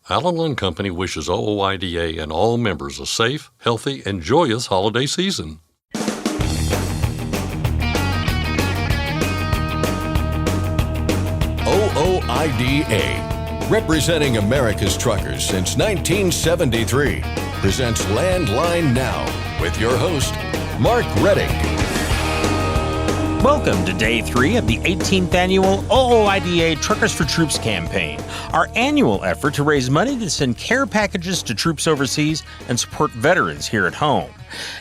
Allen & Company wishes OOIDA and all members a safe, healthy, and joyous holiday season. OOIDA, representing America's truckers since 1973, presents Landline Now with your host, Mark Redding. Welcome to Day 3 of the 18th Annual OOIDA Truckers for Troops campaign, our annual effort to raise money to send care packages to troops overseas and support veterans here at home.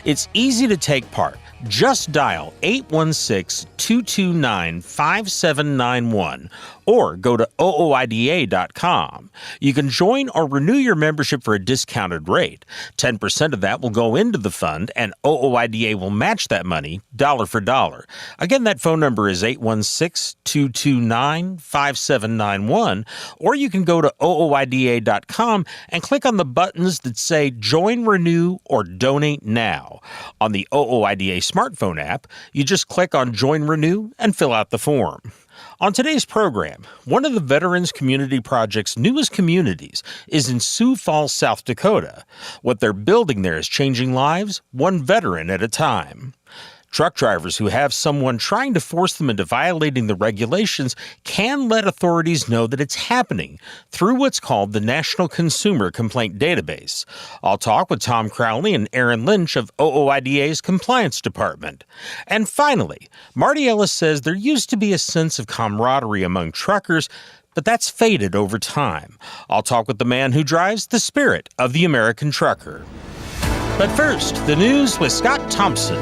It's easy to take part. Just dial 816-229-5791 or go to OOIDA.com. You can join or renew your membership for a discounted rate. 10% of that will go into the fund, and OOIDA will match that money dollar for dollar. Again, that phone number is 816-229-5791, or you can go to OOIDA.com and click on the buttons that say Join, Renew, or Donate Now. On the OOIDA smartphone app, you just click on Join, Renew, and fill out the form. On today's program, one of the Veterans Community Project's newest communities is in Sioux Falls, South Dakota. What they're building there is changing lives, one veteran at a time. Truck drivers who have someone trying to force them into violating the regulations can let authorities know that it's happening through what's called the National Consumer Complaint Database. I'll talk with Tom Crowley and Aaron Lynch of OOIDA's Compliance Department. And finally, Marty Ellis says there used to be a sense of camaraderie among truckers, but that's faded over time. I'll talk with the man who drives the spirit of the American trucker. But first, the news with Scott Thompson.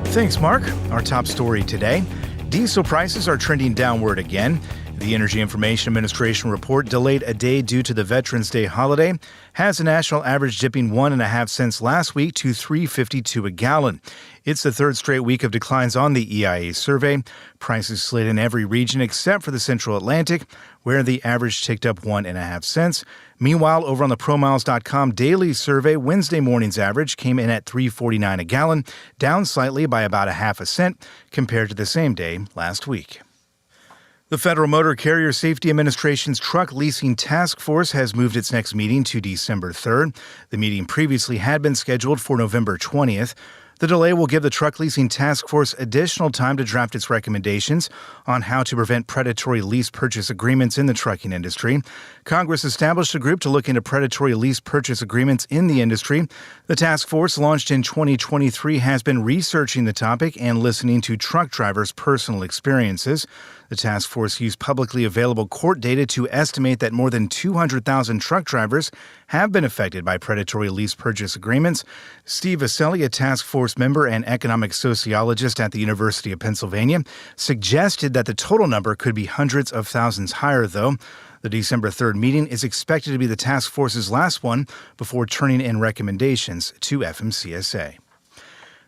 Thanks, Mark. Our top story today, diesel prices are trending downward again. The Energy Information Administration report, delayed a day due to the Veterans Day holiday, has the national average dipping 1.5 cents last week to $3.52 a gallon. It's the third straight week of declines on the EIA survey. Prices slid in every region except for the Central Atlantic, where the average ticked up 1.5 cents. Meanwhile, over on the ProMiles.com daily survey, Wednesday morning's average came in at $3.49 a gallon, down slightly by about 0.5 cents compared to the same day last week. The Federal Motor Carrier Safety Administration's Truck Leasing Task Force has moved its next meeting to December 3rd. The meeting previously had been scheduled for November 20th. The delay will give the Truck Leasing Task Force additional time to draft its recommendations on how to prevent predatory lease purchase agreements in the trucking industry. Congress established a group to look into predatory lease purchase agreements in the industry. The task force, launched in 2023, has been researching the topic and listening to truck drivers' personal experiences. The task force used publicly available court data to estimate that more than 200,000 truck drivers have been affected by predatory lease purchase agreements. Steve Vaselli, a task force member and economic sociologist at the University of Pennsylvania, suggested that the total number could be hundreds of thousands higher, though. The December 3rd meeting is expected to be the task force's last one before turning in recommendations to FMCSA.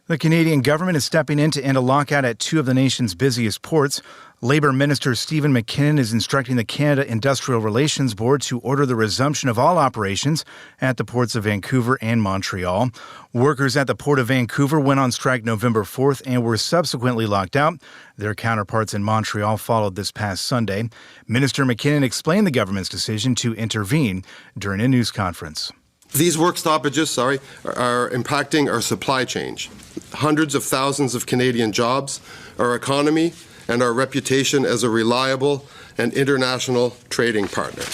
The Canadian government is stepping in to end a lockout at two of the nation's busiest ports. Labour Minister Stephen McKinnon is instructing the Canada Industrial Relations Board to order the resumption of all operations at the ports of Vancouver and Montreal. Workers at the Port of Vancouver went on strike November 4th and were subsequently locked out. Their counterparts in Montreal followed this past Sunday. Minister McKinnon explained the government's decision to intervene during a news conference. These work stoppages, are impacting our supply chain, hundreds of thousands of Canadian jobs, our economy, and our reputation as a reliable and international trading partner.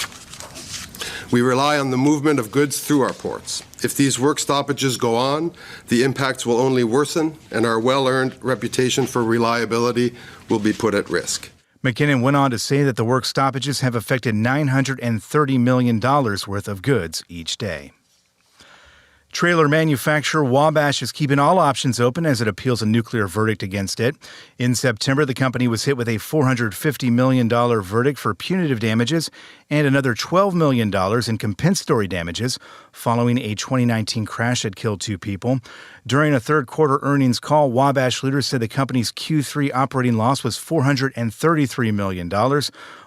We rely on the movement of goods through our ports. If these work stoppages go on, the impacts will only worsen, and our well-earned reputation for reliability will be put at risk. McKinnon went on to say that the work stoppages have affected $930 million worth of goods each day. Trailer manufacturer Wabash is keeping all options open as it appeals a nuclear verdict against it. In September, the company was hit with a $450 million verdict for punitive damages and another $12 million in compensatory damages following a 2019 crash that killed two people. During a third-quarter earnings call, Wabash leaders said the company's Q3 operating loss was $433 million.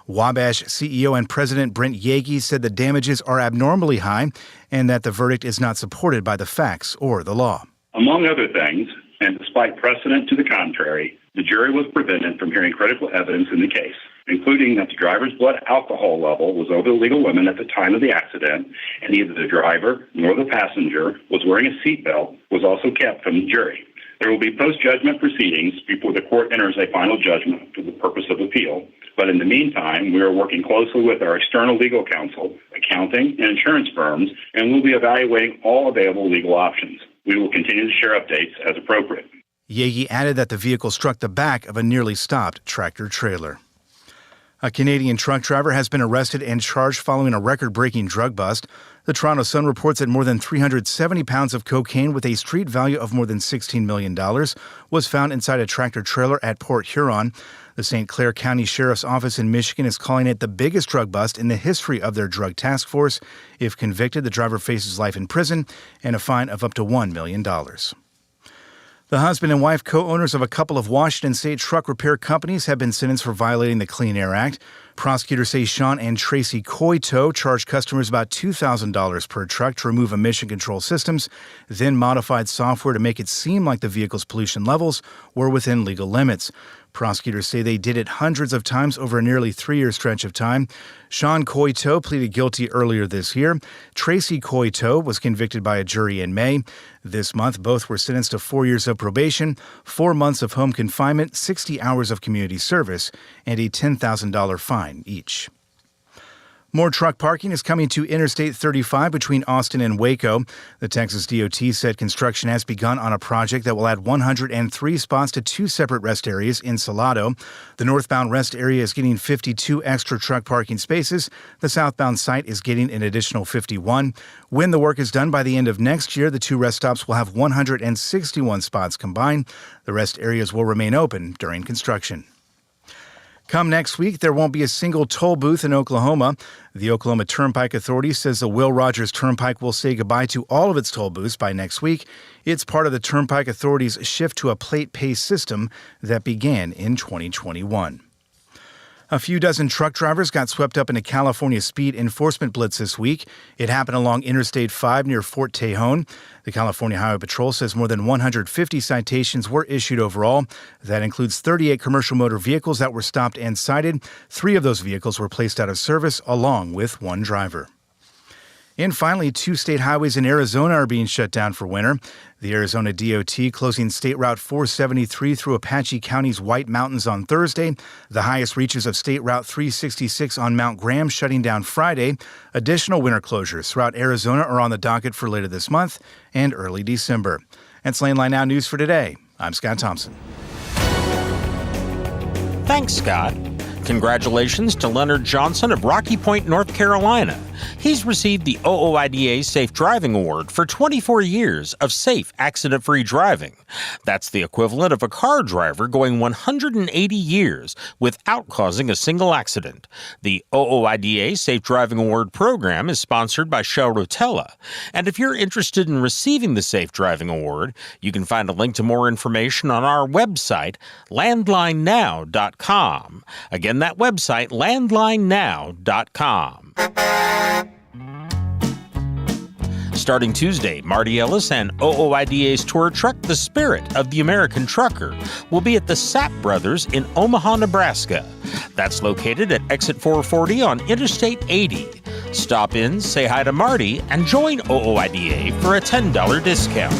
Wabash CEO and President Brent Yeagy said the damages are abnormally high and that the verdict is not supported by the facts or the law. Among other things, and despite precedent to the contrary, the jury was prevented from hearing critical evidence in the case. including that the driver's blood alcohol level was over the legal limit at the time of the accident, and neither the driver nor the passenger was wearing a seatbelt, was also kept from the jury. There will be post-judgment proceedings before the court enters a final judgment for the purpose of appeal. But in the meantime, we are working closely with our external legal counsel, accounting, and insurance firms, and we'll be evaluating all available legal options. We will continue to share updates as appropriate. Yagi added that the vehicle struck the back of a nearly stopped tractor-trailer. A Canadian truck driver has been arrested and charged following a record-breaking drug bust. The Toronto Sun reports that more than 370 pounds of cocaine with a street value of more than $16 million was found inside a tractor-trailer at Port Huron. The St. Clair County Sheriff's Office in Michigan is calling it the biggest drug bust in the history of their drug task force. If convicted, the driver faces life in prison and a fine of up to $1 million. The husband and wife co-owners of a couple of Washington state truck repair companies have been sentenced for violating the Clean Air Act. Prosecutors say Sean and Tracy Coito charged customers about $2,000 per truck to remove emission control systems, then modified software to make it seem like the vehicle's pollution levels were within legal limits. Prosecutors say they did it hundreds of times over a nearly 3-year stretch of time. Sean Coito pleaded guilty earlier this year. Tracy Coito was convicted by a jury in May. This month, both were sentenced to 4 years of probation, 4 months of home confinement, 60 hours of community service, and a $10,000 fine each. More truck parking is coming to Interstate 35 between Austin and Waco. The Texas DOT said construction has begun on a project that will add 103 spots to 2 separate rest areas in Salado. The northbound rest area is getting 52 extra truck parking spaces. The southbound site is getting an additional 51. When the work is done by the end of next year, the 2 rest stops will have 161 spots combined. The rest areas will remain open during construction. Come next week, there won't be a single toll booth in Oklahoma. The Oklahoma Turnpike Authority says the Will Rogers Turnpike will say goodbye to all of its toll booths by next week. It's part of the Turnpike Authority's shift to a plate-pay system that began in 2021. A few dozen truck drivers got swept up in a California speed enforcement blitz this week. It happened along Interstate 5 near Fort Tejon. The California Highway Patrol says more than 150 citations were issued overall. That includes 38 commercial motor vehicles that were stopped and cited. 3 of those vehicles were placed out of service, along with 1 driver. And finally, 2 state highways in Arizona are being shut down for winter. The Arizona DOT closing State Route 473 through Apache County's White Mountains on Thursday. The highest reaches of State Route 366 on Mount Graham shutting down Friday. Additional winter closures throughout Arizona are on the docket for later this month and early December. That's Landline Now News for today. I'm Scott Thompson. Thanks, Scott. Congratulations to Leonard Johnson of Rocky Point, North Carolina. He's received the OOIDA Safe Driving Award for 24 years of safe, accident-free driving. That's the equivalent of a car driver going 180 years without causing a single accident. The OOIDA Safe Driving Award program is sponsored by Shell Rotella. And if you're interested in receiving the Safe Driving Award, you can find a link to more information on our website, landlinenow.com. Again, that website, landlinenow.com. Starting Tuesday, Marty Ellis and OOIDA's tour truck, The Spirit of the American Trucker, will be at the Sapp Brothers in Omaha, Nebraska. That's located at Exit 440 on Interstate 80. Stop in, say hi to Marty, and join OOIDA for a $10 discount.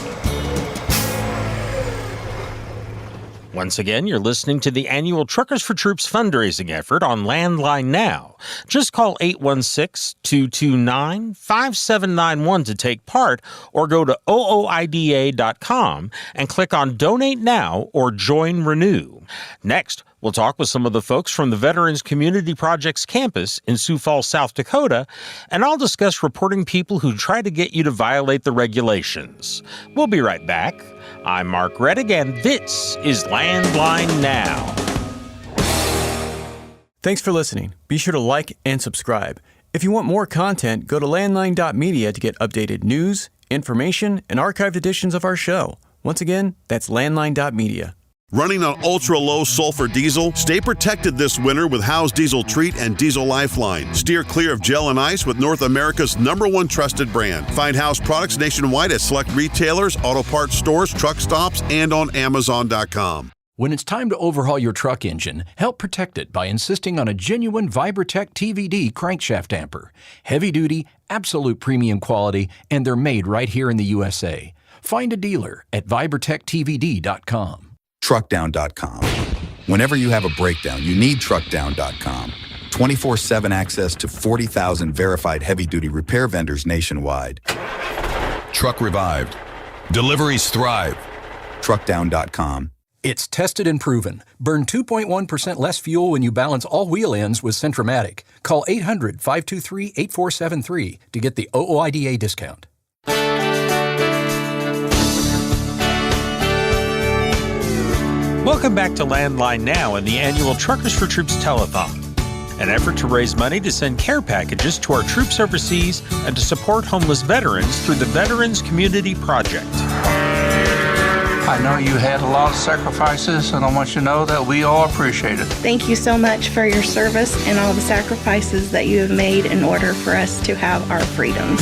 Once again, you're listening to the annual Truckers for Troops fundraising effort on Landline Now. Just call 816-229-5791 to take part, or go to OOIDA.com and click on Donate Now or Join Renew. Next, we'll talk with some of the folks from the Veterans Community Project's campus in Sioux Falls, South Dakota, and I'll discuss reporting people who try to get you to violate the regulations. We'll be right back. I'm Mark Reddick, and this is Landline Now. Thanks for listening. Be sure to like and subscribe. If you want more content, go to landline.media to get updated news, information, and archived editions of our show. Once again, that's landline.media. Running on ultra-low sulfur diesel? Stay protected this winter with Howe's Diesel Treat and Diesel Lifeline. Steer clear of gel and ice with North America's #1 trusted brand. Find Howe's products nationwide at select retailers, auto parts stores, truck stops, and on Amazon.com. When it's time to overhaul your truck engine, help protect it by insisting on a genuine Vibratech TVD crankshaft damper. Heavy duty, absolute premium quality, and they're made right here in the USA. Find a dealer at vibratechtvd.com. Truckdown.com. Whenever you have a breakdown, you need Truckdown.com. 24/7 access to 40,000 verified heavy-duty repair vendors nationwide. Truck revived. Deliveries thrive. Truckdown.com. It's tested and proven. Burn 2.1% less fuel when you balance all wheel ends with Centromatic. Call 800-523-8473 to get the OOIDA discount. Welcome back to Landline Now and the annual Truckers for Troops telethon, an effort to raise money to send care packages to our troops overseas and to support homeless veterans through the Veterans Community Project. I know you had a lot of sacrifices, and I want you to know that we all appreciate it. Thank you so much for your service and all the sacrifices that you have made in order for us to have our freedoms.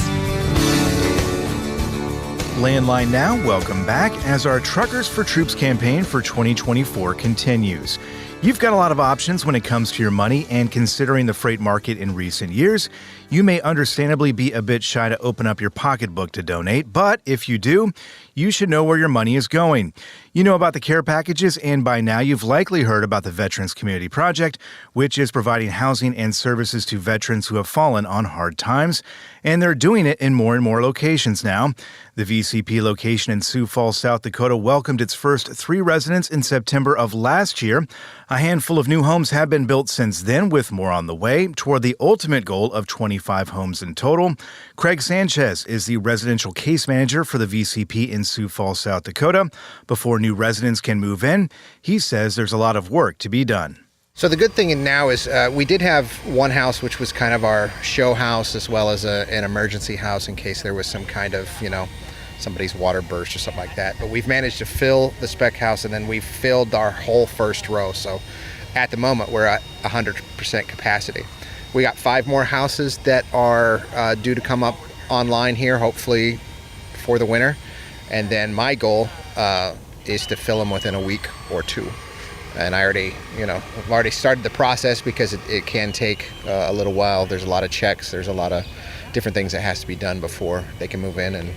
Landline Now, welcome back as our Truckers for Troops campaign for 2024 continues. You've got a lot of options when it comes to your money, and considering the freight market in recent years, you may understandably be a bit shy to open up your pocketbook to donate, but if you do, you should know where your money is going. You know about the care packages, and by now you've likely heard about the Veterans Community Project, which is providing housing and services to veterans who have fallen on hard times, and they're doing it in more and more locations now. The VCP location in Sioux Falls, South Dakota welcomed its first 3 residents in September of last year. A handful of new homes have been built since then, with more on the way, toward the ultimate goal of 25 homes in total. Craig Sanchez is the residential case manager for the VCP in Sioux Falls, South Dakota. Before new residents can move in, he says there's a lot of work to be done. So the good thing now is we did have one house which was kind of our show house, as well as an emergency house in case there was some kind of, somebody's water burst or something like that. But we've managed to fill the spec house, and then we've filled our whole first row. So at the moment, we're at 100% capacity. We got 5 more houses that are due to come up online here, hopefully before the winter. And then my goal is to fill them within a week or 2. And I already, I've already started the process because it can take a little while. There's a lot of checks. There's a lot of different things that has to be done before they can move in. And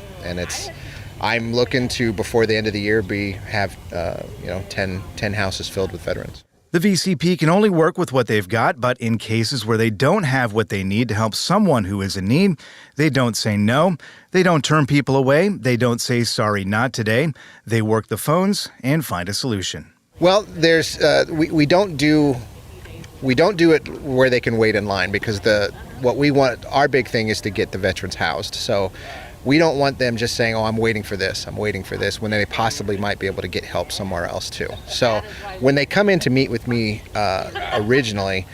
I'm looking to, before the end of the year, have 10 houses filled with veterans. The VCP can only work with what they've got, but in cases where they don't have what they need to help someone who is in need, they don't say no. They don't turn people away. They don't say sorry, not today. They work the phones and find a solution. Well, there's we don't do it where they can wait in line, because what we want, our big thing is to get the veterans housed. So we don't want them just saying, I'm waiting for this, when they possibly might be able to get help somewhere else too. So when they come in to meet with me originally,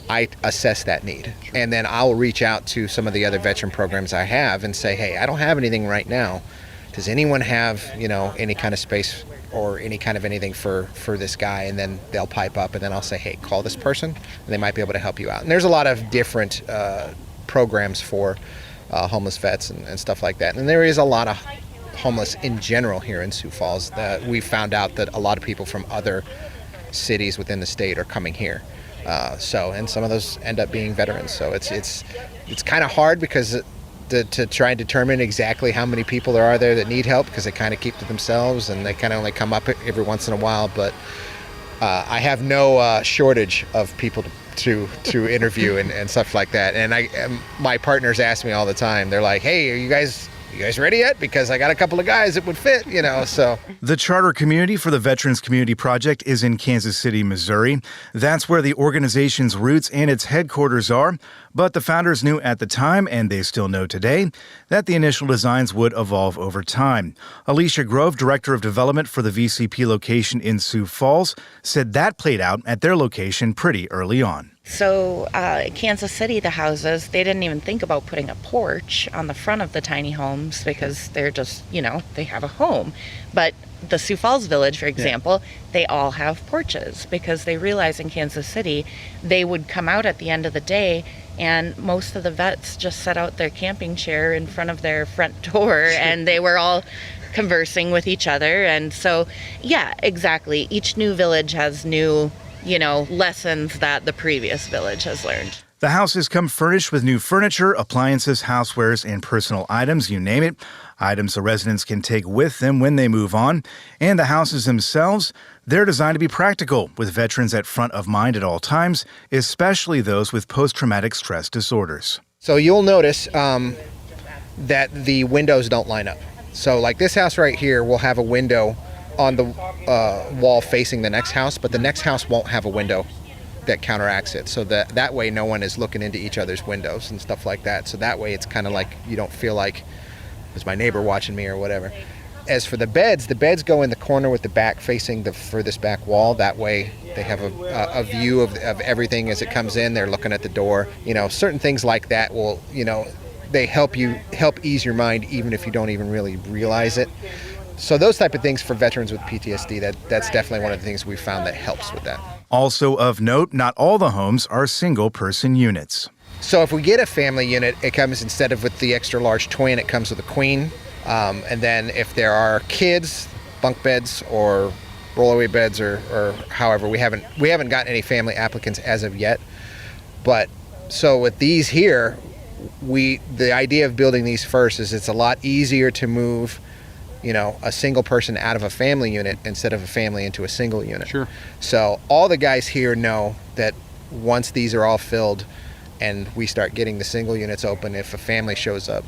I assess that need. And then I'll reach out to some of the other veteran programs I have and say, hey, I don't have anything right now. Does anyone have, any kind of space or any kind of anything for this guy? And then they'll pipe up, and then I'll say, hey, call this person, and they might be able to help you out. And there's a lot of different programs for homeless vets and stuff like that. And there is a lot of homeless in general here in Sioux Falls. That we found out that a lot of people from other cities within the state are coming here. And some of those end up being veterans. So it's kind of hard because to try and determine exactly how many people there are there that need help, because they kind of keep to themselves and they kind of only come up every once in a while. But I have no shortage of people to interview and stuff like that. And my partners ask me all the time. They're like, hey, are you guys ready yet? Because I got a couple of guys that would fit, so. The charter community for the Veterans Community Project is in Kansas City, Missouri. That's where the organization's roots and its headquarters are. But the founders knew at the time, and they still know today, that the initial designs would evolve over time. Alicia Grove, Director of Development for the VCP location in Sioux Falls, said that played out at their location pretty early on. So Kansas City, the houses, they didn't even think about putting a porch on the front of the tiny homes because they're just, they have a home. But the Sioux Falls Village, for example, they all have porches because they realize in Kansas City they would come out at the end of the day, and most of the vets just set out their camping chair in front of their front door, and they were all conversing with each other. And so, yeah, exactly. Each new village has new, lessons that the previous village has learned. The houses come furnished with new furniture, appliances, housewares, and personal items, you name it. Items the residents can take with them when they move on. And the houses themselves, they're designed to be practical, with veterans at front of mind at all times, especially those with post-traumatic stress disorders. So you'll notice that the windows don't line up. So like this house right here will have a window on the wall facing the next house, but the next house won't have a window that counteracts it. So that way no one is looking into each other's windows and stuff like that. So that way it's kind of like you don't feel like there's my neighbor watching me or whatever. As for the beds go in the corner with the back facing the furthest back wall. That way they have a view of everything as it comes in. They're looking at the door. Certain things like that will, they help ease your mind even if you don't even really realize it. So those type of things for veterans with PTSD, that's definitely one of the things we found that helps with that. Also of note, not all the homes are single-person units. So if we get a family unit, it comes instead of with the extra large twin, it comes with a queen. And then if there are kids, bunk beds or rollaway beds or however, we haven't gotten any family applicants as of yet. But so with these here, the idea of building these first is it's a lot easier to move a single person out of a family unit instead of a family into a single unit. Sure. So all the guys here know that once these are all filled and we start getting the single units open, if a family shows up,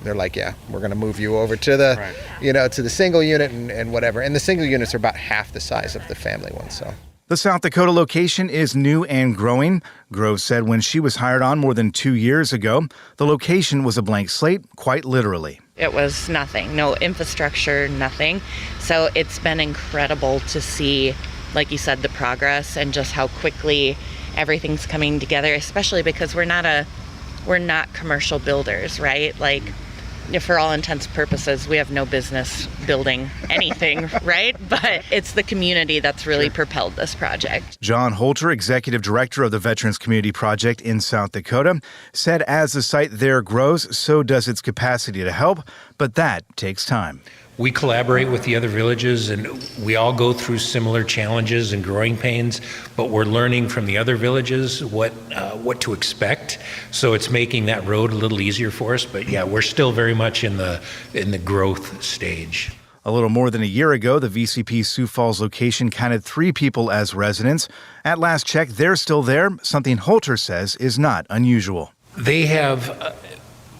they're like, yeah, we're going to move you over to the, to the single unit and whatever. And the single units are about half the size of the family ones. So the South Dakota location is new and growing. Grove said when she was hired on more than 2 years ago, the location was a blank slate, quite literally. It was nothing, no infrastructure, nothing. So it's been incredible to see, like you said, the progress and just how quickly everything's coming together, especially because we're not commercial builders, right? Like, for all intents and purposes, we have no business building anything, right? But it's the community that's really propelled this project. John Holter, executive director of the Veterans Community Project in South Dakota, said as the site there grows, so does its capacity to help, but that takes time. We collaborate with the other villages, and we all go through similar challenges and growing pains, but we're learning from the other villages what to expect. So it's making that road a little easier for us. But yeah, we're still very much in the growth stage. A little more than a year ago, the VCP Sioux Falls location counted 3 people as residents. At last check, they're still there, something Holter says is not unusual. They have,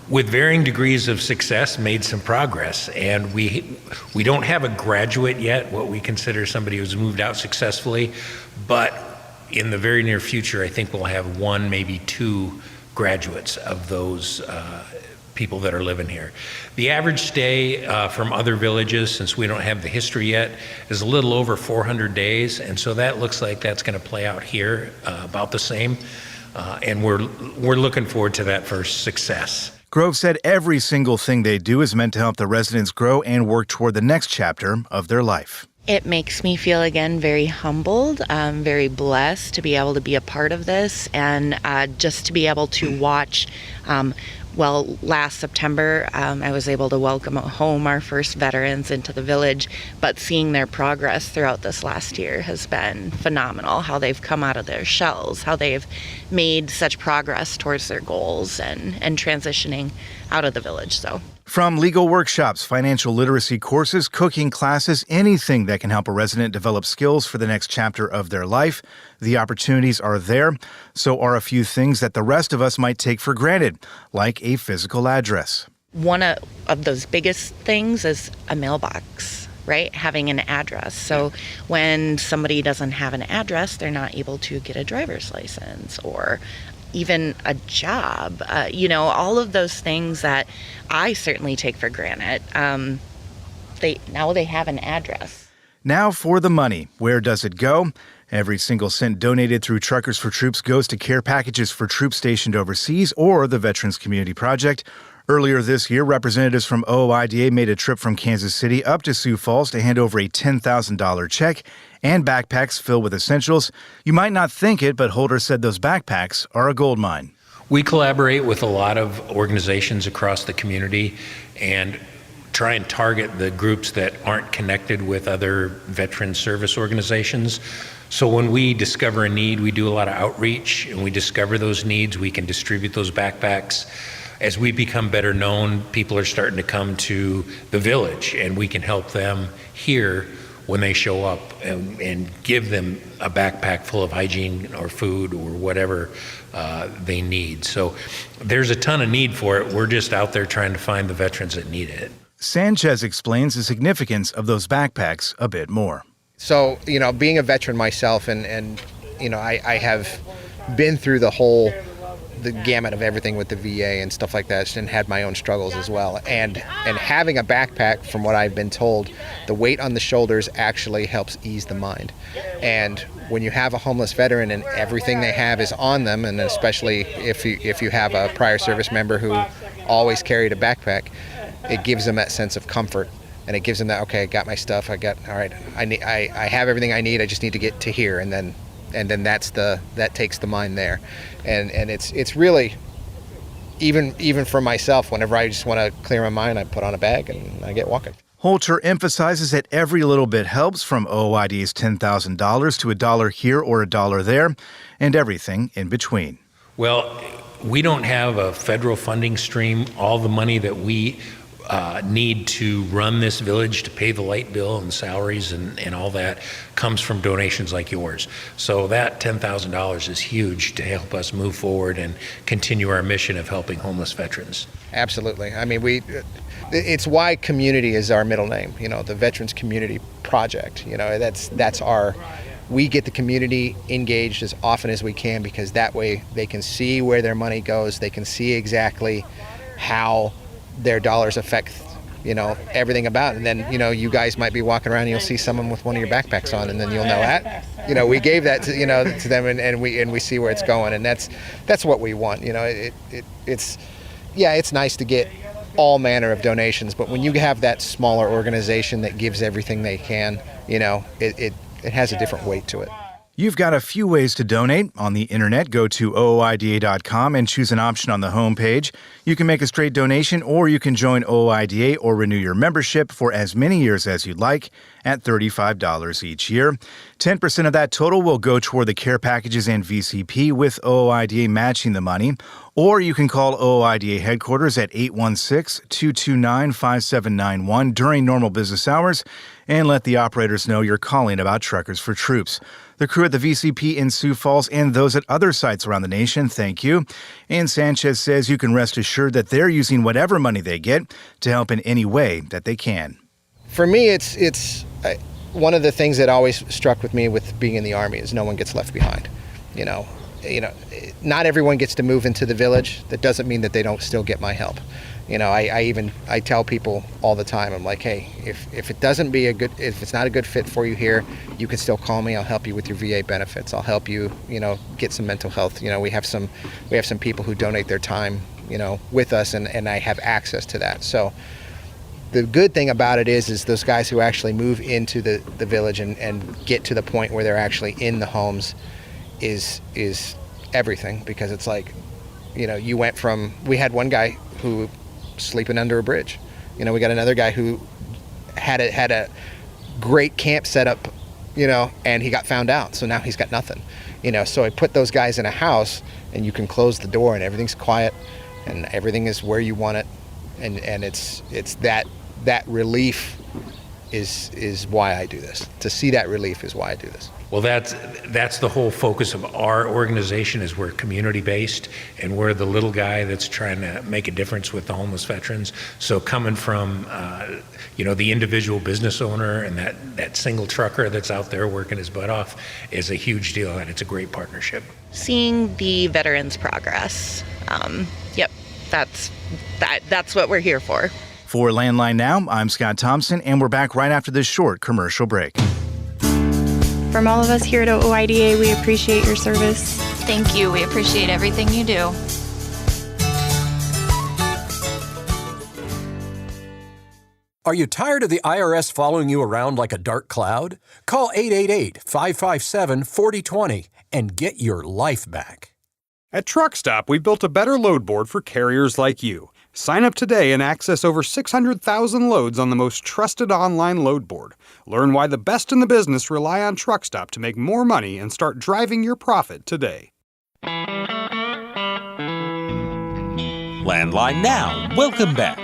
with varying degrees of success, made some progress, and we don't have a graduate yet, what we consider somebody who's moved out successfully, but in the very near future, I think we'll have 1, maybe 2 graduates of those people that are living here. The average stay from other villages, since we don't have the history yet, is a little over 400 days, and so that looks like that's going to play out here about the same, and we're looking forward to that for success. Grove said every single thing they do is meant to help the residents grow and work toward the next chapter of their life. It makes me feel, again, very humbled, very blessed to be able to be a part of this, and just to be able to watch. Last September, I was able to welcome home our first veterans into the village, but seeing their progress throughout this last year has been phenomenal, how they've come out of their shells, how they've made such progress towards their goals and transitioning out of the village. So, from legal workshops, financial literacy courses, cooking classes, anything that can help a resident develop skills for the next chapter of their life, the opportunities are there. So are a few things that the rest of us might take for granted, like a physical address. One of those biggest things is a mailbox, right? Having an address. So when somebody doesn't have an address, they're not able to get a driver's license or even a job, all of those things that I certainly take for granted. They have an address. Now for the money. Where does it go? Every single cent donated through Truckers for Troops goes to care packages for troops stationed overseas or the Veterans Community Project. Earlier this year, representatives from OOIDA made a trip from Kansas City up to Sioux Falls to hand over a $10,000 check and backpacks filled with essentials. You might not think it, but Holder said those backpacks are a gold mine. We collaborate with a lot of organizations across the community, and try and target the groups that aren't connected with other veteran service organizations. So when we discover a need, we do a lot of outreach, and we discover those needs, we can distribute those backpacks. As we become better known, people are starting to come to the village, and we can help them here when they show up and give them a backpack full of hygiene or food or whatever they need. So there's a ton of need for it. We're just out there trying to find the veterans that need it. Sanchez explains the significance of those backpacks a bit more. So, being a veteran myself and I have been through the gamut of everything with the VA and stuff like that, and had my own struggles as well. And having a backpack, from what I've been told, the weight on the shoulders actually helps ease the mind. And when you have a homeless veteran and everything they have is on them, and especially if you have a prior service member who always carried a backpack, it gives them that sense of comfort. And it gives them that, okay, I got my stuff, I have everything I need, I just need to get to here, and then that takes the mind there. And it's really, even for myself, whenever I just want to clear my mind, I put on a bag and I get walking. Holter emphasizes that every little bit helps, from OOIDA's $10,000 to $1 here or $1 there, and everything in between. Well, we don't have a federal funding stream. All the money that we need to run this village, to pay the light bill and salaries and all that, comes from donations like yours. So that $10,000 is huge to help us move forward and continue our mission of helping homeless veterans. Absolutely. I mean, it's why community is our middle name. The Veterans Community Project. We get the community engaged as often as we can, because that way they can see where their money goes. They can see exactly how their dollars affect, everything about it. And then, you guys might be walking around and you'll see someone with one of your backpacks on, and then you'll know that, we gave that to, to them, and we see where it's going. And that's what we want. It's nice to get all manner of donations, but when you have that smaller organization that gives everything they can, it has a different weight to it. You've got a few ways to donate. On the internet, go to OOIDA.com and choose an option on the homepage. You can make a straight donation, or you can join OOIDA or renew your membership for as many years as you'd like at $35 each year. 10% of that total will go toward the care packages and VCP, with OOIDA matching the money. Or you can call OOIDA headquarters at 816-229-5791 during normal business hours and let the operators know you're calling about Truckers for Troops. The crew at the VCP in Sioux Falls and those at other sites around the nation, thank you. And Sanchez says you can rest assured that they're using whatever money they get to help in any way that they can. For me, it's one of the things that always struck with me with being in the Army is no one gets left behind. Not everyone gets to move into the village. That doesn't mean that they don't still get my help. I tell people all the time, I'm like, hey, if it's not a good fit for you here, you can still call me. I'll help you with your VA benefits. I'll help you, get some mental health. We have some people who donate their time, with us, and I have access to that. So the good thing about it is those guys who actually move into the village and get to the point where they're actually in the homes is everything, because it's like, we had one guy who sleeping under a bridge. We got another guy who had a great camp set up, and he got found out. So now he's got nothing, so I put those guys in a house, and you can close the door and everything's quiet and everything is where you want it. And it's that relief is why I do this. To see that relief is why I do this. Well, that's the whole focus of our organization, is we're community-based, and we're the little guy that's trying to make a difference with the homeless veterans. So coming from, the individual business owner and that single trucker that's out there working his butt off is a huge deal, and it's a great partnership. Seeing the veterans' progress. That's what we're here for. For Landline Now, I'm Scott Thompson, and we're back right after this short commercial break. From all of us here at OOIDA, we appreciate your service. Thank you. We appreciate everything you do. Are you tired of the IRS following you around like a dark cloud? Call 888-557-4020 and get your life back. At Truck Stop, we've built a better load board for carriers like you. Sign up today and access over 600,000 loads on the most trusted online load board. Learn why the best in the business rely on Truckstop to make more money and start driving your profit today. Landline Now, welcome back.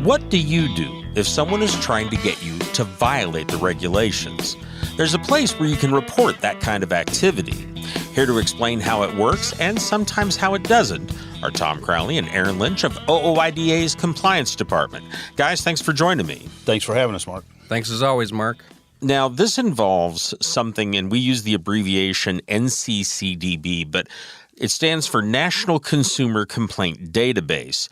What do you do if someone is trying to get you to violate the regulations? There's a place where you can report that kind of activity. Here to explain how it works and sometimes how it doesn't are Tom Crowley and Aaron Lynch of OOIDA's Compliance Department. Guys, thanks for joining me. Thanks for having us, Mark. Thanks as always, Mark. Now, this involves something, and we use the abbreviation NCCDB, but it stands for National Consumer Complaint Database.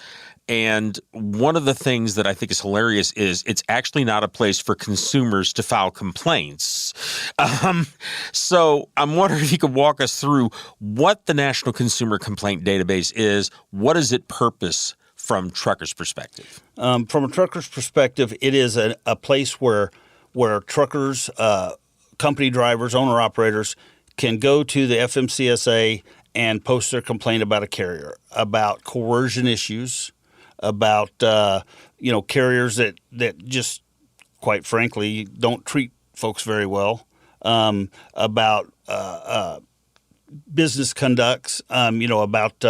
And one of the things that I think is hilarious is it's actually not a place for consumers to file complaints. So I'm wondering if you could walk us through what the National Consumer Complaint Database is. What is its purpose from truckers' perspective? From a trucker's perspective, it is a place where truckers, company drivers, owner-operators can go to the FMCSA and post their complaint about a carrier, about coercion issues, about carriers that just, quite frankly, don't treat folks very well, about business conducts, about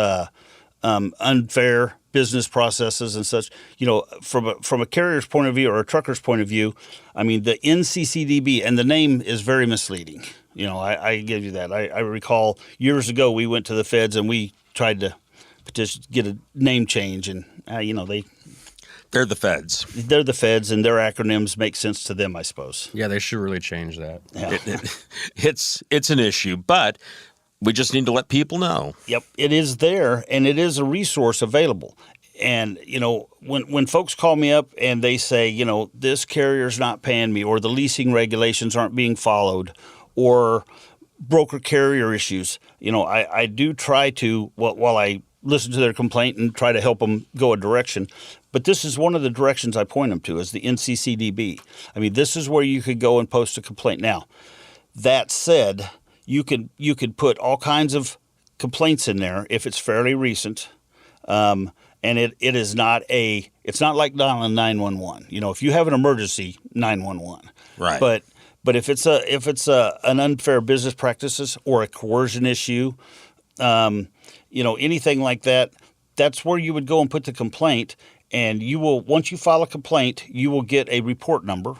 unfair business processes and such. From a carrier's point of view or a trucker's point of view, I mean, the NCCDB, and the name is very misleading. I give you that. I recall years ago we went to the feds and we tried to petition get a name change, and they're the feds. They're the feds, and their acronyms make sense to them, I suppose. Yeah, they should really change that. Yeah. It's an issue, but we just need to let people know. Yep, it is there, and it is a resource available. And, when folks call me up and they say, this carrier's not paying me, or the leasing regulations aren't being followed, or broker carrier issues, I do try to, while I listen to their complaint and try to help them go a direction. But this is one of the directions I point them to, is the NCCDB. I mean, this is where you could go and post a complaint. Now, that said, you could put all kinds of complaints in there if it's fairly recent, and it's not like dialing 911. If you have an emergency, 911. Right. But if it's an unfair business practices or a coercion issue, anything like that, that's where you would go and put the complaint. And you will, once you file a complaint, you will get a report number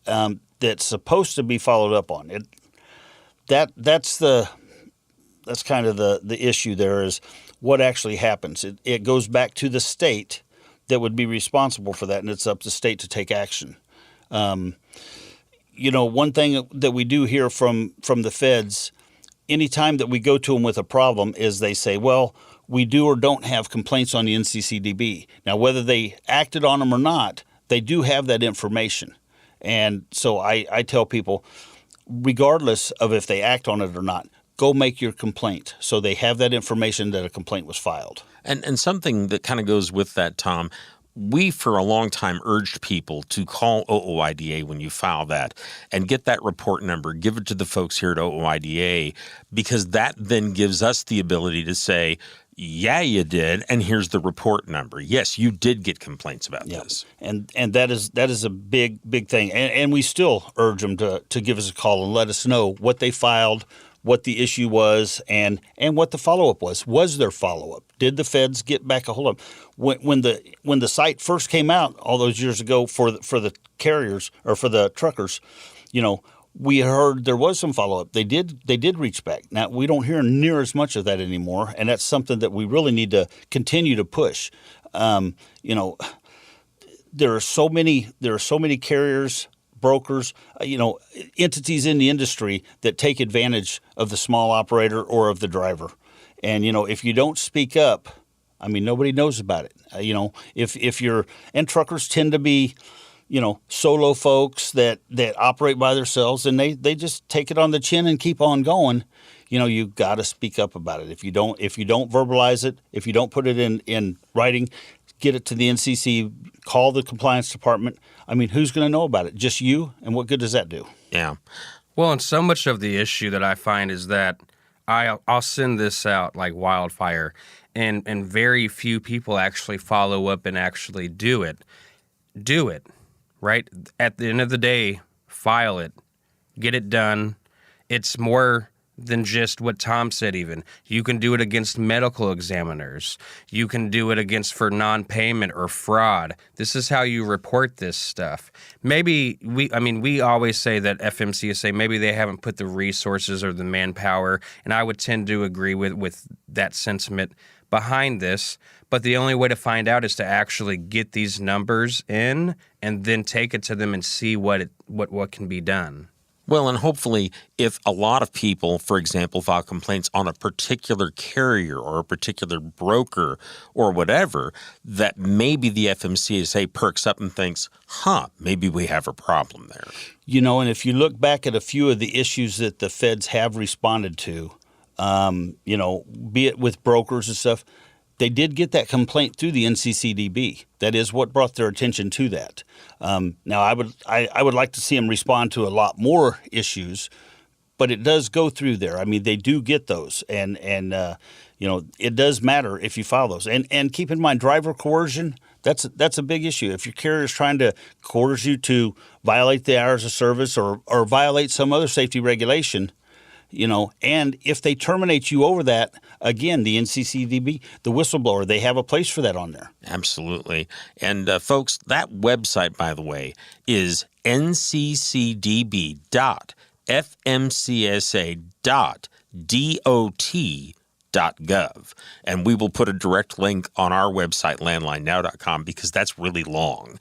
that's supposed to be followed up on. That's kind of the issue there, is what actually happens. It goes back to the state that would be responsible for that, and it's up to the state to take action. One thing that we do hear from the feds, anytime that we go to them with a problem, is they say, well, we do or don't have complaints on the NCCDB. Now, whether they acted on them or not, they do have that information. And so I tell people, regardless of if they act on it or not, go make your complaint so they have that information that a complaint was filed. And something that kind of goes with that, Tom, we for a long time urged people to call OOIDA when you file that and get that report number, give it to the folks here at OOIDA, because that then gives us the ability to say, yeah, you did, and here's the report number. Yes, you did get complaints about this. And that is a big thing. And we still urge them to give us a call and let us know what they filed, what the issue was, and what the follow-up was. Was there follow-up? Did the feds get back a hold of them? When the site first came out all those years ago for the carriers or for the truckers, we heard there was some follow-up. They did reach back. Now, we don't hear near as much of that anymore, and that's something that we really need to continue to push. There are so many carriers, brokers, entities in the industry that take advantage of the small operator or of the driver. And, if you don't speak up, I mean, nobody knows about it. If you're, and truckers tend to be, solo folks that operate by themselves, and they just take it on the chin and keep on going. You got to speak up about it. If you don't verbalize it, if you don't put it in writing, get it to the NCC, call the compliance department. I mean, who's going to know about it? Just you? And what good does that do? Yeah. Well, and so much of the issue that I find is that I'll send this out like wildfire, and very few people actually follow up and actually do it. Do it, right? At the end of the day, file it. Get it done. It's more than just what Tom said even. You can do it against medical examiners. You can do it against for non-payment or fraud. This is how you report this stuff. Maybe we always say that FMCSA, maybe they haven't put the resources or the manpower, and I would tend to agree with that sentiment behind this. But the only way to find out is to actually get these numbers in and then take it to them and see what can be done. Well, and hopefully if a lot of people, for example, file complaints on a particular carrier or a particular broker or whatever, that maybe the FMCSA perks up and thinks, maybe we have a problem there. You know, and if you look back at a few of the issues that the feds have responded to, be it with brokers and stuff, they did get that complaint through the NCCDB. That is what brought their attention to that. Now, I would like to see them respond to a lot more issues, but it does go through there. I mean, they do get those, and it does matter if you file those. And keep in mind, driver coercion. That's a big issue. If your carrier is trying to coerce you to violate the hours of service or violate some other safety regulation, and if they terminate you over that, again, the NCCDB, the whistleblower, they have a place for that on there. Absolutely. And folks, that website, by the way, is nccdb.fmcsa.dot.gov. And we will put a direct link on our website, landlinenow.com, because that's really long.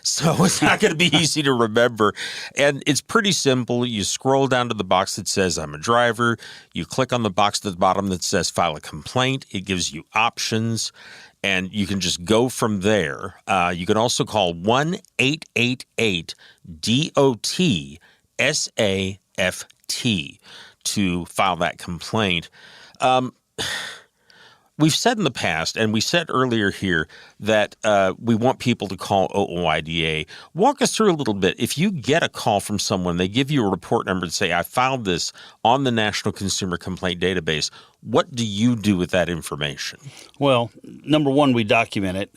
So it's not going to be easy to remember. And it's pretty simple. You scroll down to the box that says, I'm a driver. You click on the box at the bottom that says, file a complaint. It gives you options, and you can just go from there. You can also call 1-888-DOT-SAFT to file that complaint. We've said in the past, and we said earlier here, that we want people to call OOIDA. Walk us through a little bit. If you get a call from someone, they give you a report number and say, I filed this on the National Consumer Complaint Database, what do you do with that information? Well, number one, we document it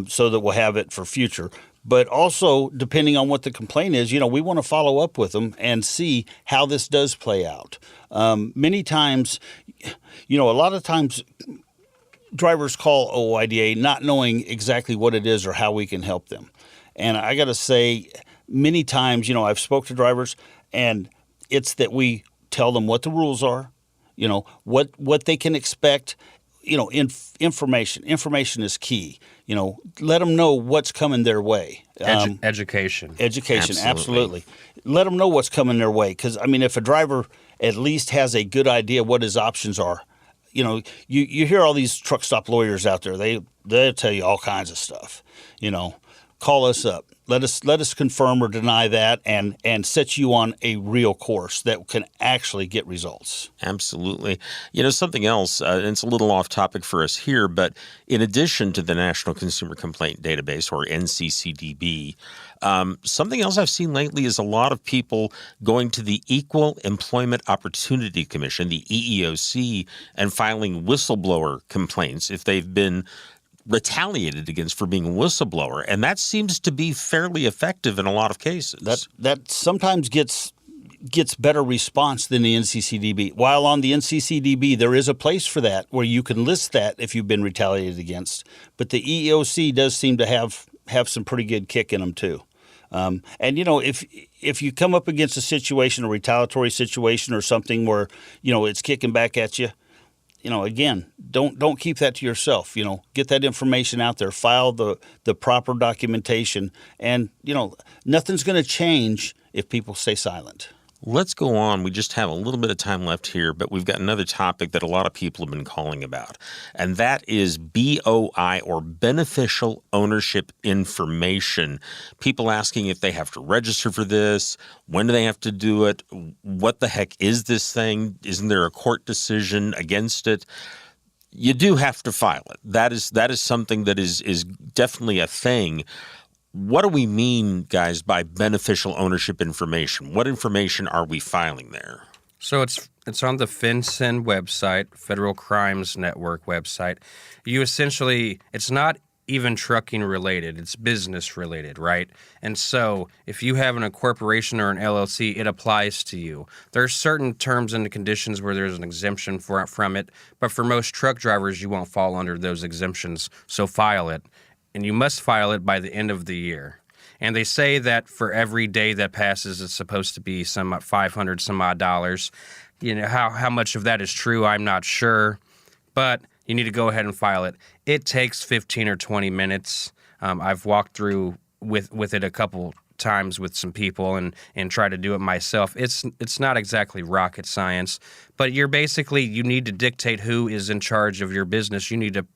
so that we'll have it for future. But also, depending on what the complaint is, we want to follow up with them and see how this does play out. Many times, a lot of times, drivers call OOIDA not knowing exactly what it is or how we can help them. And I got to say, many times, I've spoke to drivers, and it's that we tell them what the rules are, what they can expect. Information is key. Let them know what's coming their way. Education. Absolutely. Let them know what's coming their way. Because, if a driver at least has a good idea what his options are, you hear all these truck stop lawyers out there. They'll tell you all kinds of stuff. Call us up. Let us confirm or deny that and set you on a real course that can actually get results. Absolutely. Something else, and it's a little off topic for us here, but in addition to the National Consumer Complaint Database, or NCCDB, something else I've seen lately is a lot of people going to the Equal Employment Opportunity Commission, the EEOC, and filing whistleblower complaints if they've been retaliated against for being a whistleblower, and that seems to be fairly effective in a lot of cases. That sometimes gets better response than the NCCDB. While on the NCCDB, there is a place for that where you can list that if you've been retaliated against, but the EEOC does seem to have some pretty good kick in them too. And if you come up against a situation, a retaliatory situation, or something where it's kicking back at you, again, don't keep that to yourself. Get that information out there, file the proper documentation, and nothing's going to change if people stay silent. Let's go on. We just have a little bit of time left here, but we've got another topic that a lot of people have been calling about, and that is BOI, or beneficial ownership information. People asking if they have to register for this, when do they have to do it, what the heck is this thing, isn't there a court decision against it? You do have to file it. That is something that is definitely a thing. What do we mean, guys, by beneficial ownership information? What information are we filing there? So It's on the FinCEN website, Federal Crimes Network website. You essentially, it's not even trucking related, it's business related, right? And so if you have an incorporation or an LLC, it applies to you. There's certain terms and conditions where there's an exemption from it, but for most truck drivers, you won't fall under those exemptions. So file it, and you must file it by the end of the year. And they say that for every day that passes, it's supposed to be some $500 some odd dollars. You know, how much of that is true, I'm not sure, but you need to go ahead and file it. It takes 15 or 20 minutes. I've walked through with it a couple times with some people and try to do it myself. It's not exactly rocket science, but you need to dictate who is in charge of your business. You need to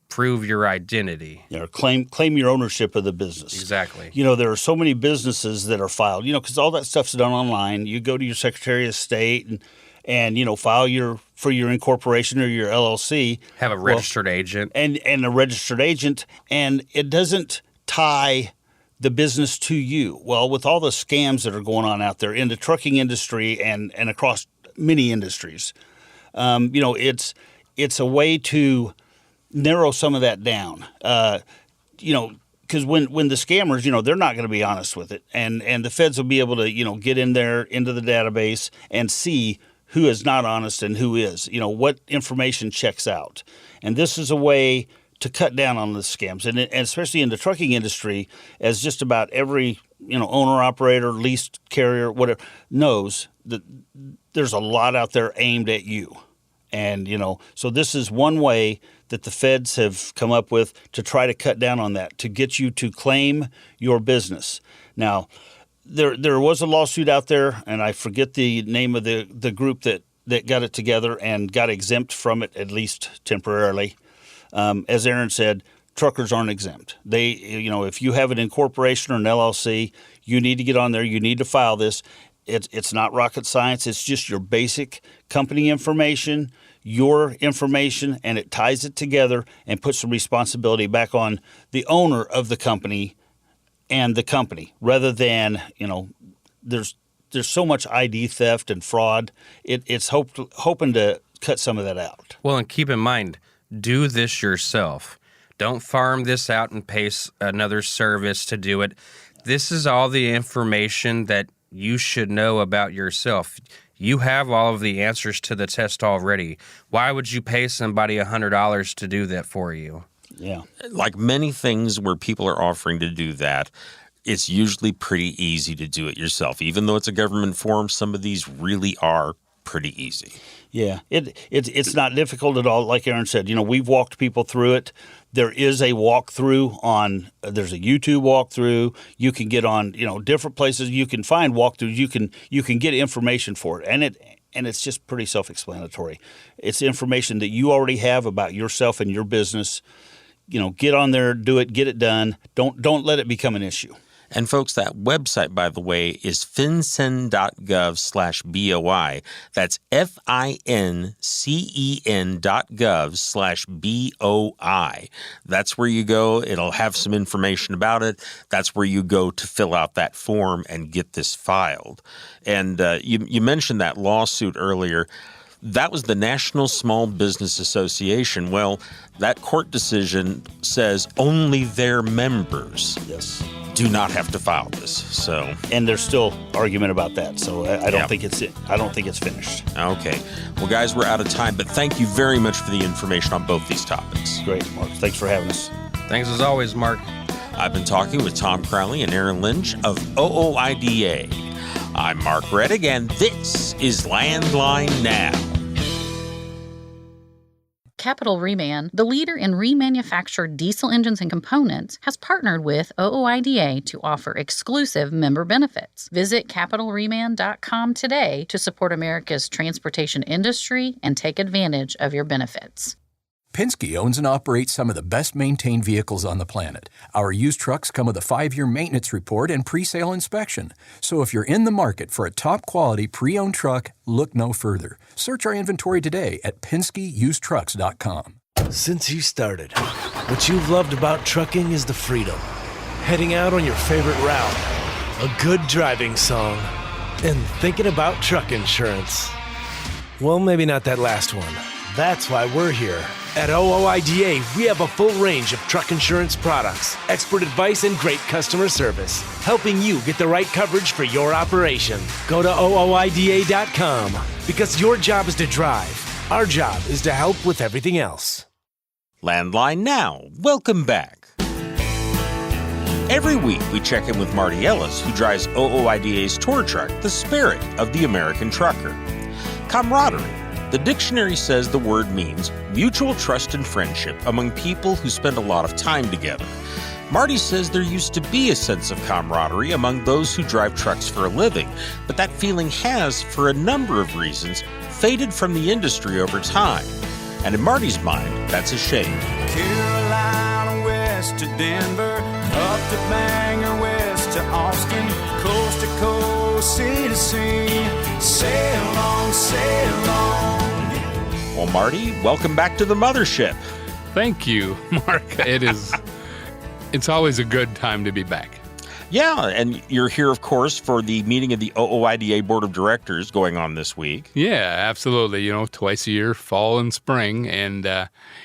prove your identity. Yeah, claim your ownership of the business. Exactly. You know, there are so many businesses that are filed, you know, because all that stuff's done online. You go to your Secretary of State and you know, file for your incorporation or your LLC. Have a registered agent. And a registered agent, and it doesn't tie the business to you. Well, with all the scams that are going on out there in the trucking industry and across many industries, you know, it's a way to narrow some of that down. You know, because when the scammers, you know, they're not going to be honest with it, and the feds will be able to, you know, get in there into the database and see who is not honest and who is, you know, what information checks out. And this is a way to cut down on the scams. And especially in the trucking industry, as just about every, you know, owner, operator, lease carrier, whatever, knows that there's a lot out there aimed at you. And, you know, so this is one way that the feds have come up with to try to cut down on that, to get you to claim your business. Now, There was a lawsuit out there, and I forget the name of the group that got it together and got exempt from it, at least temporarily. As Aaron said, truckers aren't exempt. They, you know, if you have an incorporation or an LLC, you need to get on there. You need to file this. It's not rocket science. It's just your basic company information, your information, and it ties it together and puts the responsibility back on the owner of the company and the company, rather than, you know, there's so much ID theft and fraud. It's hoping to cut some of that out. Well, and keep in mind, do this yourself. Don't farm this out and pay another service to do it. This is all the information that you should know about yourself. You have all of the answers to the test already. Why would you pay somebody $100 to do that for you? Yeah. Like many things where people are offering to do that, it's usually pretty easy to do it yourself. Even though it's a government form, some of these really are pretty easy. Yeah, it's not difficult at all. Like Aaron said, you know, we've walked people through it. There is a walkthrough there's a YouTube walkthrough. You can get on, you know, different places. You can find walkthroughs. You can get information for it. And it's just pretty self-explanatory. It's information that you already have about yourself and your business. You know, get on there, do it, get it done. Don't let it become an issue. And folks, that website, by the way, is fincen.gov/BOI. That's FINCEN.gov/BOI. That's where you go. It'll have some information about it. That's where you go to fill out that form and get this filed. And you mentioned that lawsuit earlier. That was the National Small Business Association. Well, that court decision says only their members do not have to file this. So, and there's still argument about that. So I don't think it's finished. Okay. Well, guys, we're out of time, but thank you very much for the information on both these topics. Great, Mark. Thanks for having us. Thanks as always, Mark. I've been talking with Tom Crowley and Aaron Lynch of OOIDA. I'm Mark Reddick, and this is Landline Now. Capital Reman, the leader in remanufactured diesel engines and components, has partnered with OOIDA to offer exclusive member benefits. Visit capitalreman.com today to support America's transportation industry and take advantage of your benefits. Penske owns and operates some of the best-maintained vehicles on the planet. Our used trucks come with a 5-year maintenance report and pre-sale inspection. So if you're in the market for a top-quality pre-owned truck, look no further. Search our inventory today at PenskeUsedTrucks.com. Since you started, what you've loved about trucking is the freedom. Heading out on your favorite route, a good driving song, and thinking about truck insurance. Well, maybe not that last one. That's why we're here. At OOIDA, we have a full range of truck insurance products, expert advice, and great customer service, helping you get the right coverage for your operation. Go to OOIDA.com because your job is to drive. Our job is to help with everything else. Landline now. Welcome back. Every week, we check in with Marty Ellis, who drives OOIDA's tour truck, the Spirit of the American Trucker. Camaraderie. The dictionary says the word means mutual trust and friendship among people who spend a lot of time together. Marty says there used to be a sense of camaraderie among those who drive trucks for a living, but that feeling has, for a number of reasons, faded from the industry over time. And in Marty's mind, that's a shame. Carolina west to Denver, up to Bangor, west to Austin, coast to coast, sea to sea, sail on, sail on. Well, Marty, welcome back to the mothership. Thank you, Mark. It's always a good time to be back. Yeah, and you're here, of course, for the meeting of the OOIDA Board of Directors going on this week. Yeah, absolutely. Twice a year, fall and spring, and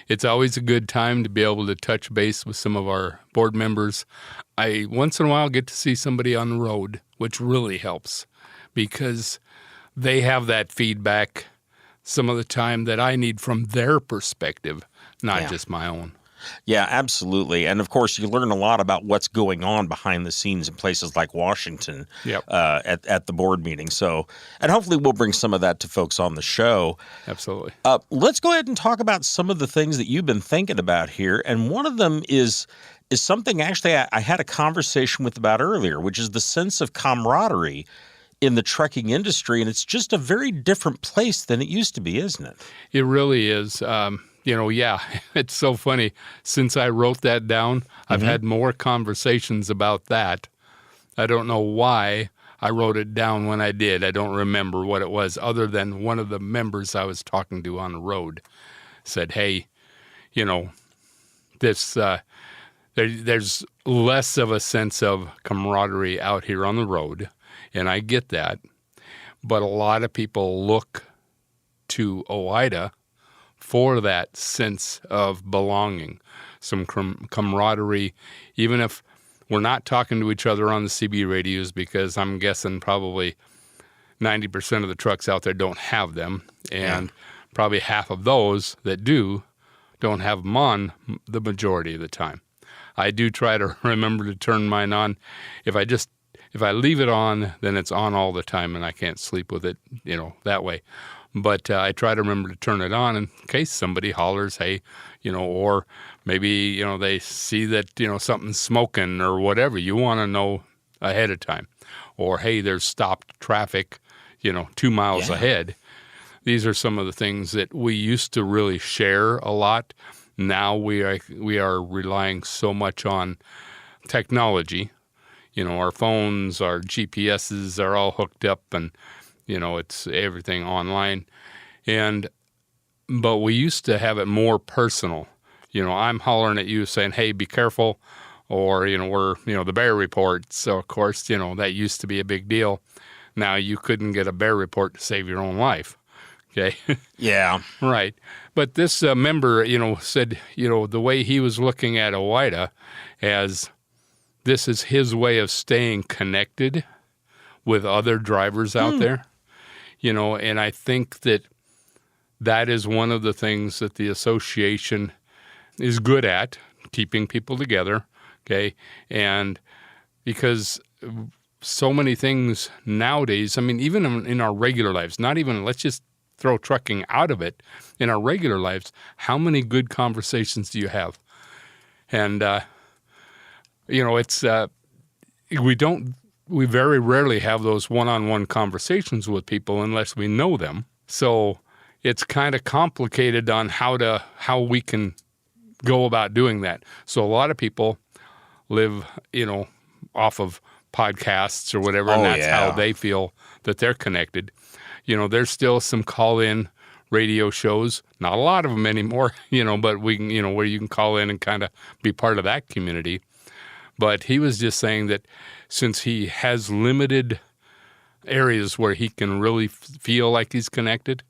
it's always a good time to be able to touch base with some of our board members. I once in a while get to see somebody on the road, which really helps because they have that feedback some of the time that I need from their perspective, not just my own. Yeah, absolutely. And of course, you learn a lot about what's going on behind the scenes in places like Washington at the board meeting. So, and hopefully we'll bring some of that to folks on the show. Absolutely. Let's go ahead and talk about some of the things that you've been thinking about here. And one of them is something actually I had a conversation with about earlier, which is the sense of camaraderie in the trucking industry. And it's just a very different place than it used to be, isn't it? It really is. It's so funny. Since I wrote that down, I've had more conversations about that. I don't know why I wrote it down when I did. I don't remember what it was, other than one of the members I was talking to on the road said, hey, there's less of a sense of camaraderie out here on the road, and I get that. But a lot of people look to OOIDA for that sense of belonging, some camaraderie, even if we're not talking to each other on the CB radios, because I'm guessing probably 90% of the trucks out there don't have them, and probably half of those that do don't have them on the majority of the time. I do try to remember to turn mine on. If I leave it on, then it's on all the time, and I can't sleep with it, that way. But I try to remember to turn it on in case somebody hollers, hey, or maybe, they see that, something's smoking or whatever. You want to know ahead of time. Or, hey, there's stopped traffic, 2 miles ahead. These are some of the things that we used to really share a lot. Now we are relying so much on technology. Our phones, our GPSs are all hooked up, and it's everything online. But we used to have it more personal. I'm hollering at you saying, hey, be careful, or, we're, the bear report. So, of course, that used to be a big deal. Now you couldn't get a bear report to save your own life. Okay. Yeah. Right. But this member, said, the way he was looking at OOIDA as this is his way of staying connected with other drivers out there. And I think that is one of the things that the association is good at, keeping people together, okay? And because so many things nowadays, even in our regular lives, not even, let's just throw trucking out of it, in our regular lives, how many good conversations do you have? And, it's, we very rarely have those one-on-one conversations with people unless we know them. So it's kind of complicated on how we can go about doing that. So a lot of people live, off of podcasts or whatever, and that's how they feel that they're connected. There's still some call-in radio shows, not a lot of them anymore, but we can, where you can call in and kind of be part of that community. But he was just saying that since he has limited areas where he can really feel like he's connected,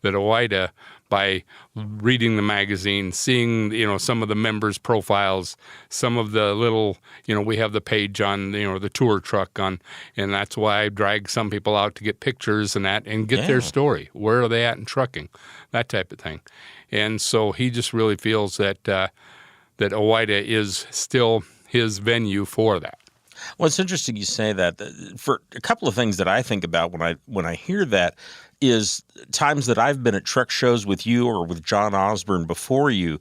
that OOIDA, by reading the magazine, seeing, some of the members' profiles, some of the little, we have the page on, the tour truck on, and that's why I drag some people out to get pictures and that, and get their story. Where are they at in trucking? That type of thing. And so he just really feels that that OOIDA is still his venue for that. Well, it's interesting you say that. For a couple of things that I think about when I hear that is times that I've been at truck shows with you or with John Osborne before you,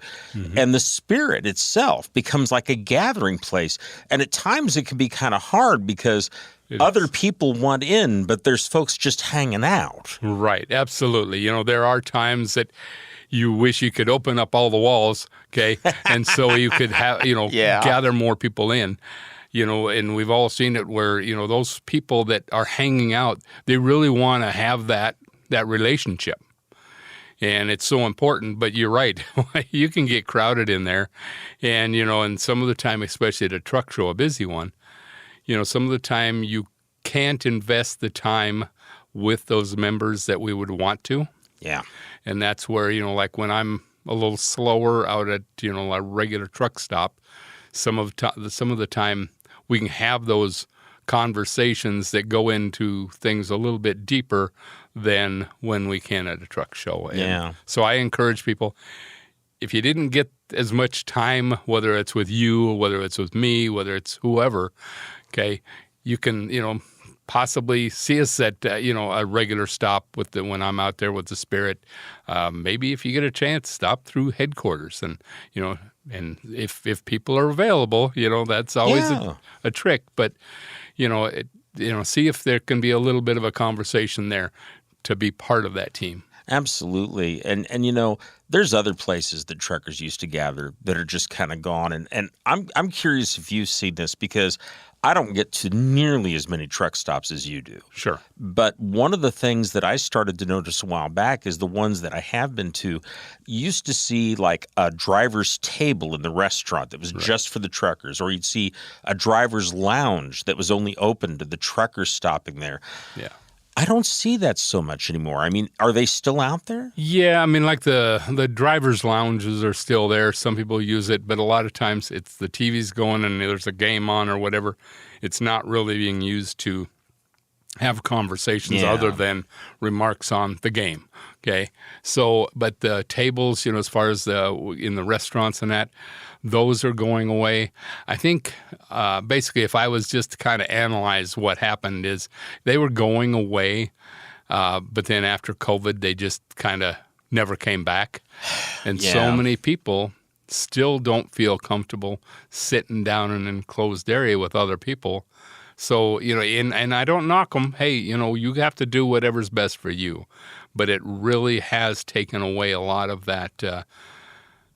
and the spirit itself becomes like a gathering place. And at times it can be kind of hard because other people want in, but there's folks just hanging out. Right, absolutely. There are times that you wish you could open up all the walls, okay, and so you could have, gather more people in. And we've all seen it where, those people that are hanging out, they really want to have that relationship. And it's so important, but you're right. You can get crowded in there. And, and some of the time, especially at a truck show, a busy one, some of the time you can't invest the time with those members that we would want to. Yeah. And that's where, like when I'm a little slower out at, a regular truck stop, some of the time we can have those conversations that go into things a little bit deeper than when we can at a truck show. And so I encourage people, if you didn't get as much time, whether it's with you, whether it's with me, whether it's whoever, okay, you can, possibly see us at, a regular stop when I'm out there with the Spirit. Maybe if you get a chance, stop through headquarters and, and if people are available, that's always a trick. But, see if there can be a little bit of a conversation there to be part of that team. Absolutely. And there's other places that truckers used to gather that are just kind of gone. And I'm curious if you've seen this because I don't get to nearly as many truck stops as you do. Sure. But one of the things that I started to notice a while back is the ones that I have been to, you used to see like a driver's table in the restaurant that was just for the truckers, or you'd see a driver's lounge that was only open to the truckers stopping there. Yeah. I don't see that so much anymore. I mean, are they still out there? Yeah, I mean, like the driver's lounges are still there. Some people use it, but a lot of times it's the TV's going and there's a game on or whatever. It's not really being used to have conversations other than remarks on the game. Okay, so but the tables, as far as in the restaurants and that, those are going away. I think basically if I was just to kind of analyze what happened is they were going away, but then after COVID, they just kind of never came back. And so many people still don't feel comfortable sitting down in an enclosed area with other people. So, and I don't knock them. Hey, you have to do whatever's best for you. But it really has taken away a lot of that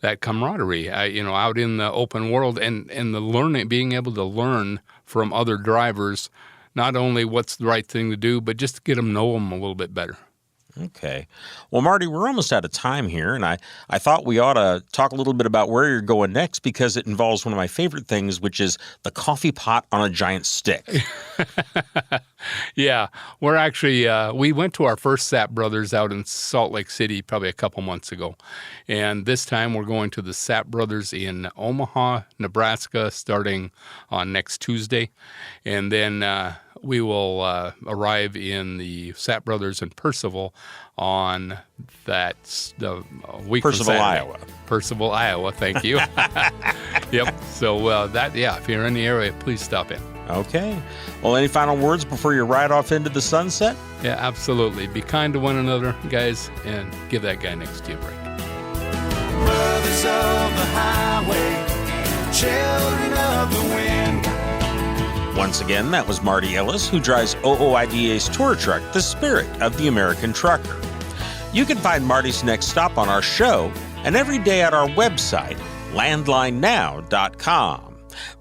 that camaraderie, out in the open world and the learning, being able to learn from other drivers, not only what's the right thing to do, but just to get them know them a little bit better. Okay. Well, Marty, we're almost out of time here, and I thought we ought to talk a little bit about where you're going next because it involves one of my favorite things, which is the coffee pot on a giant stick. Yeah. We're actually, we went to our first Sap Brothers out in Salt Lake City probably a couple months ago, and this time we're going to the Sap Brothers in Omaha, Nebraska, starting on next Tuesday, and then we will arrive in the Sap Brothers in Percival on the week Percival, from Saturday. Iowa. Percival, Iowa. Thank you. Yep. So if you're in the area, please stop in. Okay. Well, any final words before you ride off into the sunset? Yeah, absolutely. Be kind to one another, guys, and give that guy next to you a break. Brothers of the highway, children of the wind. Once again, that was Marty Ellis, who drives OOIDA's tour truck, The Spirit of the American Trucker. You can find Marty's next stop on our show and every day at our website, landlinenow.com.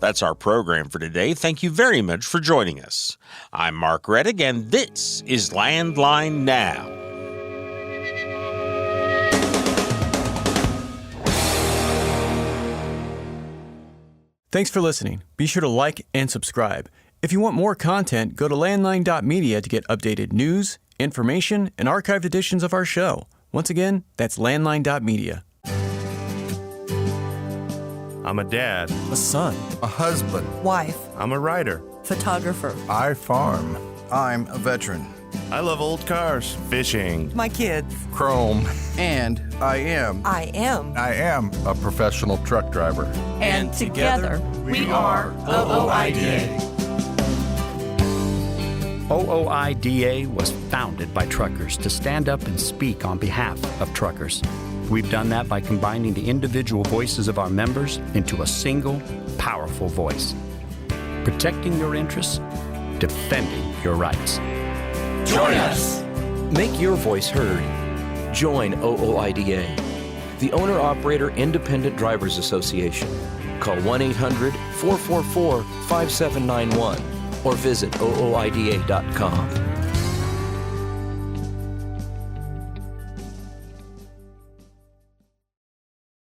That's our program for today. Thank you very much for joining us. I'm Mark Reddick, and this is Landline Now. Thanks for listening. Be sure to like and subscribe. If you want more content, go to landline.media to get updated news, information, and archived editions of our show. Once again, that's landline.media. I'm a dad, a son, a husband, wife, I'm a writer, photographer. I farm. I'm a veteran. I love old cars, fishing, My kids. chrome, and I am a professional truck driver. And together, we are OOIDA. OOIDA was founded by truckers to stand up and speak on behalf of truckers. We've done that by combining the individual voices of our members into a single, powerful voice. Protecting your interests, defending your rights. Join us. Make your voice heard. Join OOIDA, the Owner-Operator Independent Drivers Association. Call 1-800-444-5791 or visit OOIDA.com.